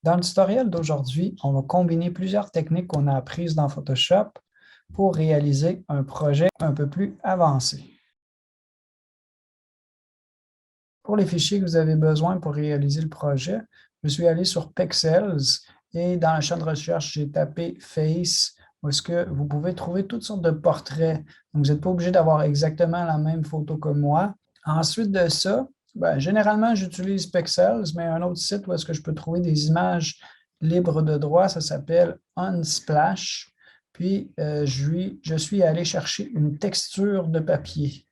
Dans le tutoriel d'aujourd'hui, on va combiner plusieurs techniques qu'on a apprises dans Photoshop pour réaliser un projet un peu plus avancé. Pour les fichiers que vous avez besoin pour réaliser le projet, je suis allé sur Pexels et dans le champ de recherche, j'ai tapé Face, où est-ce que vous pouvez trouver toutes sortes de portraits. Donc, vous n'êtes pas obligé d'avoir exactement la même photo que moi. Ensuite de ça, généralement, j'utilise Pexels, mais un autre site où est-ce que je peux trouver des images libres de droit, ça s'appelle Unsplash. Puis, je suis allé chercher une texture de papier.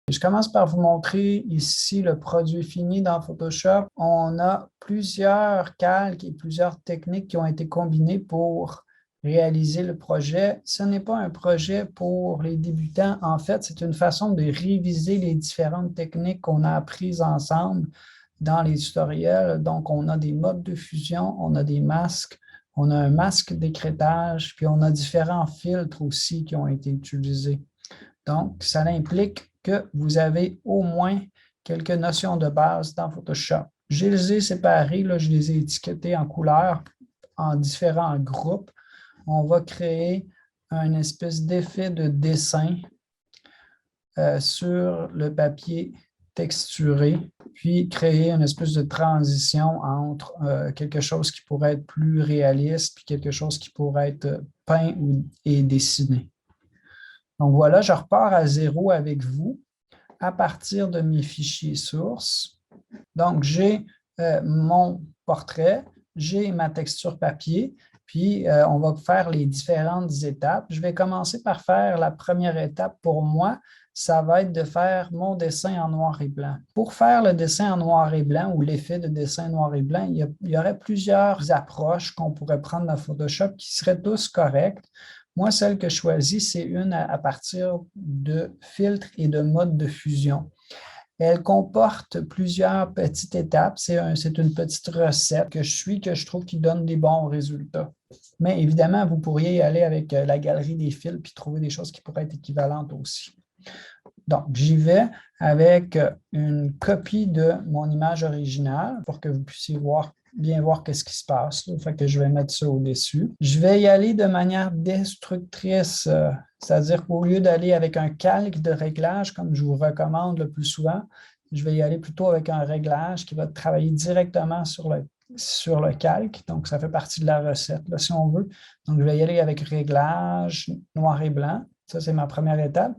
Je commence par vous montrer ici le produit fini dans Photoshop. On a plusieurs calques et plusieurs techniques qui ont été combinées pour réaliser le projet. Ce n'est pas un projet pour les débutants. En fait, c'est une façon de réviser les différentes techniques qu'on a apprises ensemble dans les tutoriels. Donc, on a des modes de fusion, on a des masques, on a un masque d'écrêtage, puis on a différents filtres aussi qui ont été utilisés. Donc, ça implique que vous avez au moins quelques notions de base dans Photoshop. Je les ai séparés, là, je les ai étiquetés en couleurs en différents groupes. On va créer une espèce d'effet de dessin sur le papier texturé, puis créer une espèce de transition entre quelque chose qui pourrait être plus réaliste, puis quelque chose qui pourrait être peint et dessiné. Donc voilà, je repars à zéro avec vous à partir de mes fichiers sources. Donc, j'ai mon portrait, j'ai ma texture papier, puis on va faire les différentes étapes. Je vais commencer par faire la première étape pour moi, ça va être de faire mon dessin en noir et blanc. Pour faire le dessin en noir et blanc ou l'effet de dessin noir et blanc, il y aurait plusieurs approches qu'on pourrait prendre dans Photoshop qui seraient tous correctes. Moi, celle que je choisis, c'est une à partir de filtres et de modes de fusion. Elle comporte plusieurs petites étapes. C'est une petite recette que je suis, que je trouve qui donne des bons résultats. Mais évidemment, vous pourriez y aller avec la galerie des fils puis trouver des choses qui pourraient être équivalentes aussi. Donc, j'y vais avec une copie de mon image originale pour que vous puissiez bien voir qu'est-ce qui se passe. Fait que je vais mettre ça au-dessus. Je vais y aller de manière destructrice, c'est-à-dire qu'au lieu d'aller avec un calque de réglage, comme je vous recommande le plus souvent, je vais y aller plutôt avec un réglage qui va travailler directement sur le calque. Donc, ça fait partie de la recette, là, si on veut. Donc, je vais y aller avec réglage noir et blanc. Ça, c'est ma première étape.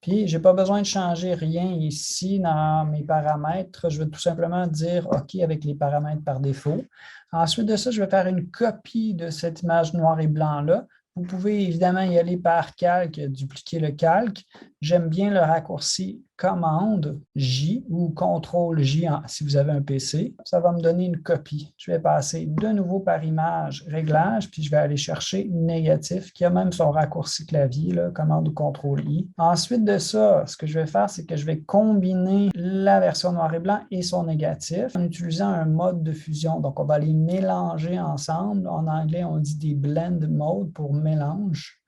Puis, je n'ai pas besoin de changer rien ici dans mes paramètres. Je vais tout simplement dire OK avec les paramètres par défaut. Ensuite de ça, je vais faire une copie de cette image noir et blanc-là. Vous pouvez évidemment y aller par calque, dupliquer le calque. J'aime bien le raccourci commande J ou CTRL J si vous avez un PC. Ça va me donner une copie. Je vais passer de nouveau par image, réglage, puis je vais aller chercher négatif, qui a même son raccourci clavier, là, commande ou CTRL I. Ensuite de ça, ce que je vais faire, c'est que je vais combiner la version noir et blanc et son négatif en utilisant un mode de fusion. Donc, on va les mélanger ensemble. En anglais, on dit des blend mode pour mélange.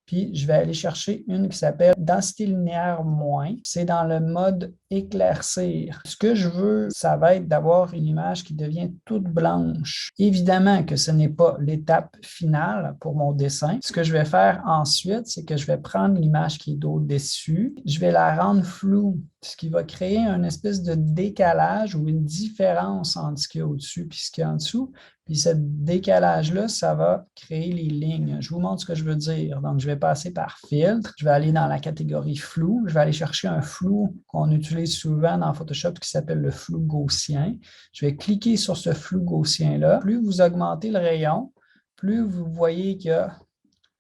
Puis, je vais aller chercher une qui s'appelle densité linéaire moins. C'est dans le mode éclaircir. Ce que je veux, ça va être d'avoir une image qui devient toute blanche. Évidemment que ce n'est pas l'étape finale pour mon dessin. Ce que je vais faire ensuite, c'est que je vais prendre l'image qui est au-dessus. Je vais la rendre floue, ce qui va créer une espèce de décalage ou une différence entre ce qu'il y a au-dessus et ce qu'il y a en dessous. Puis ce décalage-là, ça va créer les lignes. Je vous montre ce que je veux dire. Donc, je vais passer par filtre. Je vais aller dans la catégorie flou. Je vais aller chercher un flou qu'on utilise souvent dans Photoshop qui s'appelle le flou gaussien. Je vais cliquer sur ce flou gaussien-là. Plus vous augmentez le rayon, plus vous voyez qu'il y a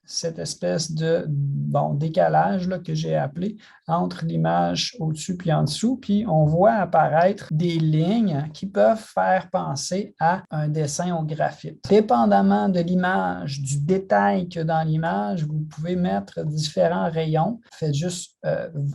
cette espèce de décalage là, que j'ai appelé entre l'image au-dessus et en dessous. Puis on voit apparaître des lignes qui peuvent faire penser à un dessin au graphite. Dépendamment de l'image, du détail que dans l'image, vous pouvez mettre différents rayons. Faites juste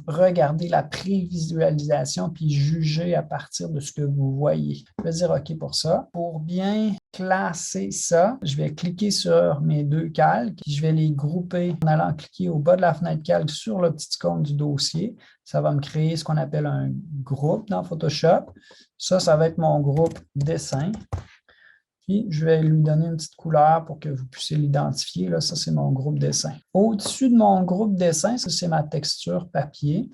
regarder la prévisualisation puis juger à partir de ce que vous voyez. Je vais dire OK pour ça. Pour bien classer ça, je vais cliquer sur mes deux calques. Je vais les grouper en allant cliquer au bas de la fenêtre calque sur le petit icône du dossier. Ça va me créer ce qu'on appelle un groupe dans Photoshop. Ça va être mon groupe dessin. Puis, je vais lui donner une petite couleur pour que vous puissiez l'identifier. Là, ça, c'est mon groupe dessin. Au-dessus de mon groupe dessin, ça, c'est ma texture papier.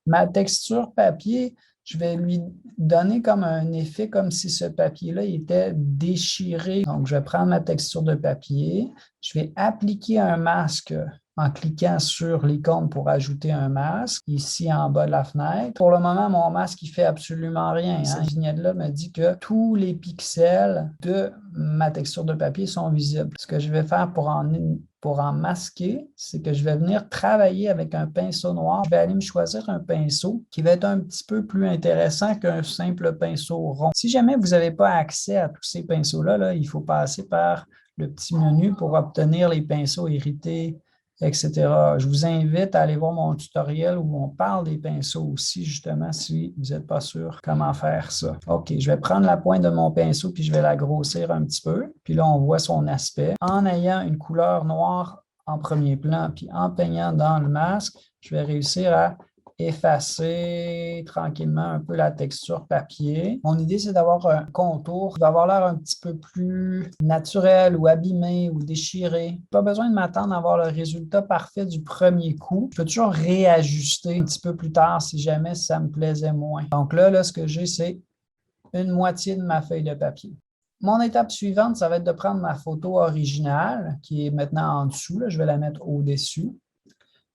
Ma texture papier, je vais lui donner comme un effet comme si ce papier-là était déchiré. Donc, je vais prendre ma texture de papier, je vais appliquer un masque en cliquant sur l'icône pour ajouter un masque, ici en bas de la fenêtre. Pour le moment, mon masque, il ne fait absolument rien. Cette vignette-là me dit que tous les pixels de ma texture de papier sont visibles. Ce que je vais faire pour en masquer, c'est que je vais venir travailler avec un pinceau noir. Je vais aller me choisir un pinceau qui va être un petit peu plus intéressant qu'un simple pinceau rond. Si jamais vous n'avez pas accès à tous ces pinceaux-là, il faut passer par le petit menu pour obtenir les pinceaux hérités, etc. Je vous invite à aller voir mon tutoriel où on parle des pinceaux aussi, justement, si vous n'êtes pas sûr comment faire ça. OK, je vais prendre la pointe de mon pinceau puis je vais la grossir un petit peu. Puis là, on voit son aspect. En ayant une couleur noire en premier plan puis en peignant dans le masque, je vais réussir à effacer tranquillement un peu la texture papier. Mon idée, c'est d'avoir un contour qui va avoir l'air un petit peu plus naturel ou abîmé ou déchiré. Pas besoin de m'attendre à avoir le résultat parfait du premier coup. Je peux toujours réajuster un petit peu plus tard si jamais ça me plaisait moins. Donc là, ce que j'ai, c'est une moitié de ma feuille de papier. Mon étape suivante, ça va être de prendre ma photo originale, qui est maintenant en dessous. Là, je vais la mettre au-dessus,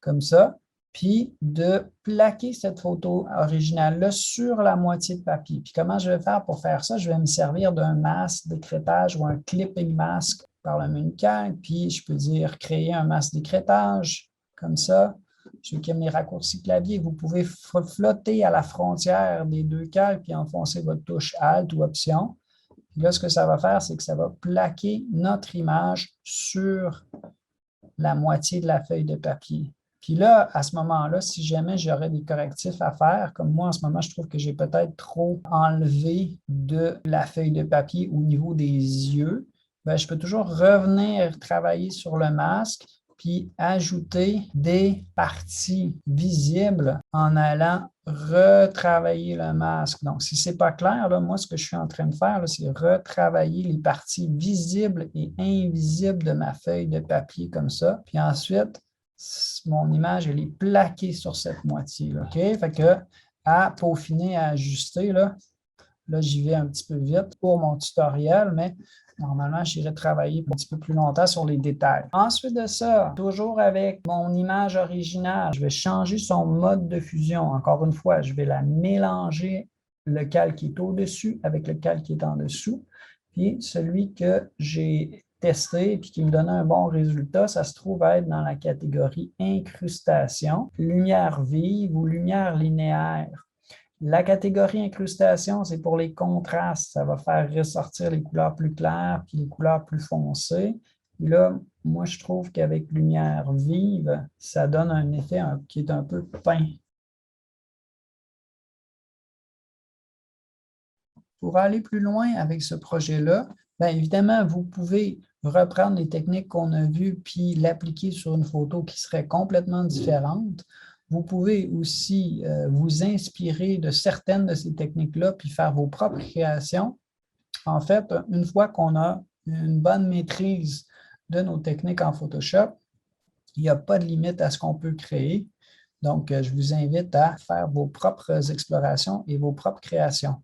comme ça. Puis de plaquer cette photo originale-là sur la moitié de papier. Puis comment je vais faire pour faire ça? Je vais me servir d'un masque d'écrêtage ou un clipping mask par le menu calque. Puis je peux dire créer un masque d'écrêtage, comme ça. Ceux qui aiment les raccourcis clavier, vous pouvez flotter à la frontière des deux calques puis enfoncer votre touche Alt ou Option. Puis là, ce que ça va faire, c'est que ça va plaquer notre image sur la moitié de la feuille de papier. Puis là, à ce moment-là, si jamais j'aurais des correctifs à faire, comme moi en ce moment, je trouve que j'ai peut-être trop enlevé de la feuille de papier au niveau des yeux, bien, je peux toujours revenir travailler sur le masque puis ajouter des parties visibles en allant retravailler le masque. Donc, si ce n'est pas clair, là, moi, ce que je suis en train de faire, c'est retravailler les parties visibles et invisibles de ma feuille de papier comme ça. Puis ensuite, mon image, elle est plaquée sur cette moitié-là. OK? Fait que à peaufiner, à ajuster, là j'y vais un petit peu vite pour mon tutoriel, mais normalement, j'irai travailler un petit peu plus longtemps sur les détails. Ensuite de ça, toujours avec mon image originale, je vais changer son mode de fusion. Encore une fois, je vais la mélanger, le calque qui est au-dessus avec le calque qui est en dessous. Puis celui que j'ai testé et qui me donnait un bon résultat, ça se trouve être dans la catégorie incrustation, lumière vive ou lumière linéaire. La catégorie incrustation, c'est pour les contrastes. Ça va faire ressortir les couleurs plus claires puis les couleurs plus foncées. Et là, moi, je trouve qu'avec lumière vive, ça donne un effet qui est un peu peint. Pour aller plus loin avec ce projet-là, bien évidemment, vous pouvez reprendre les techniques qu'on a vues puis l'appliquer sur une photo qui serait complètement différente. Vous pouvez aussi vous inspirer de certaines de ces techniques-là puis faire vos propres créations. En fait, une fois qu'on a une bonne maîtrise de nos techniques en Photoshop, il n'y a pas de limite à ce qu'on peut créer. Donc, je vous invite à faire vos propres explorations et vos propres créations.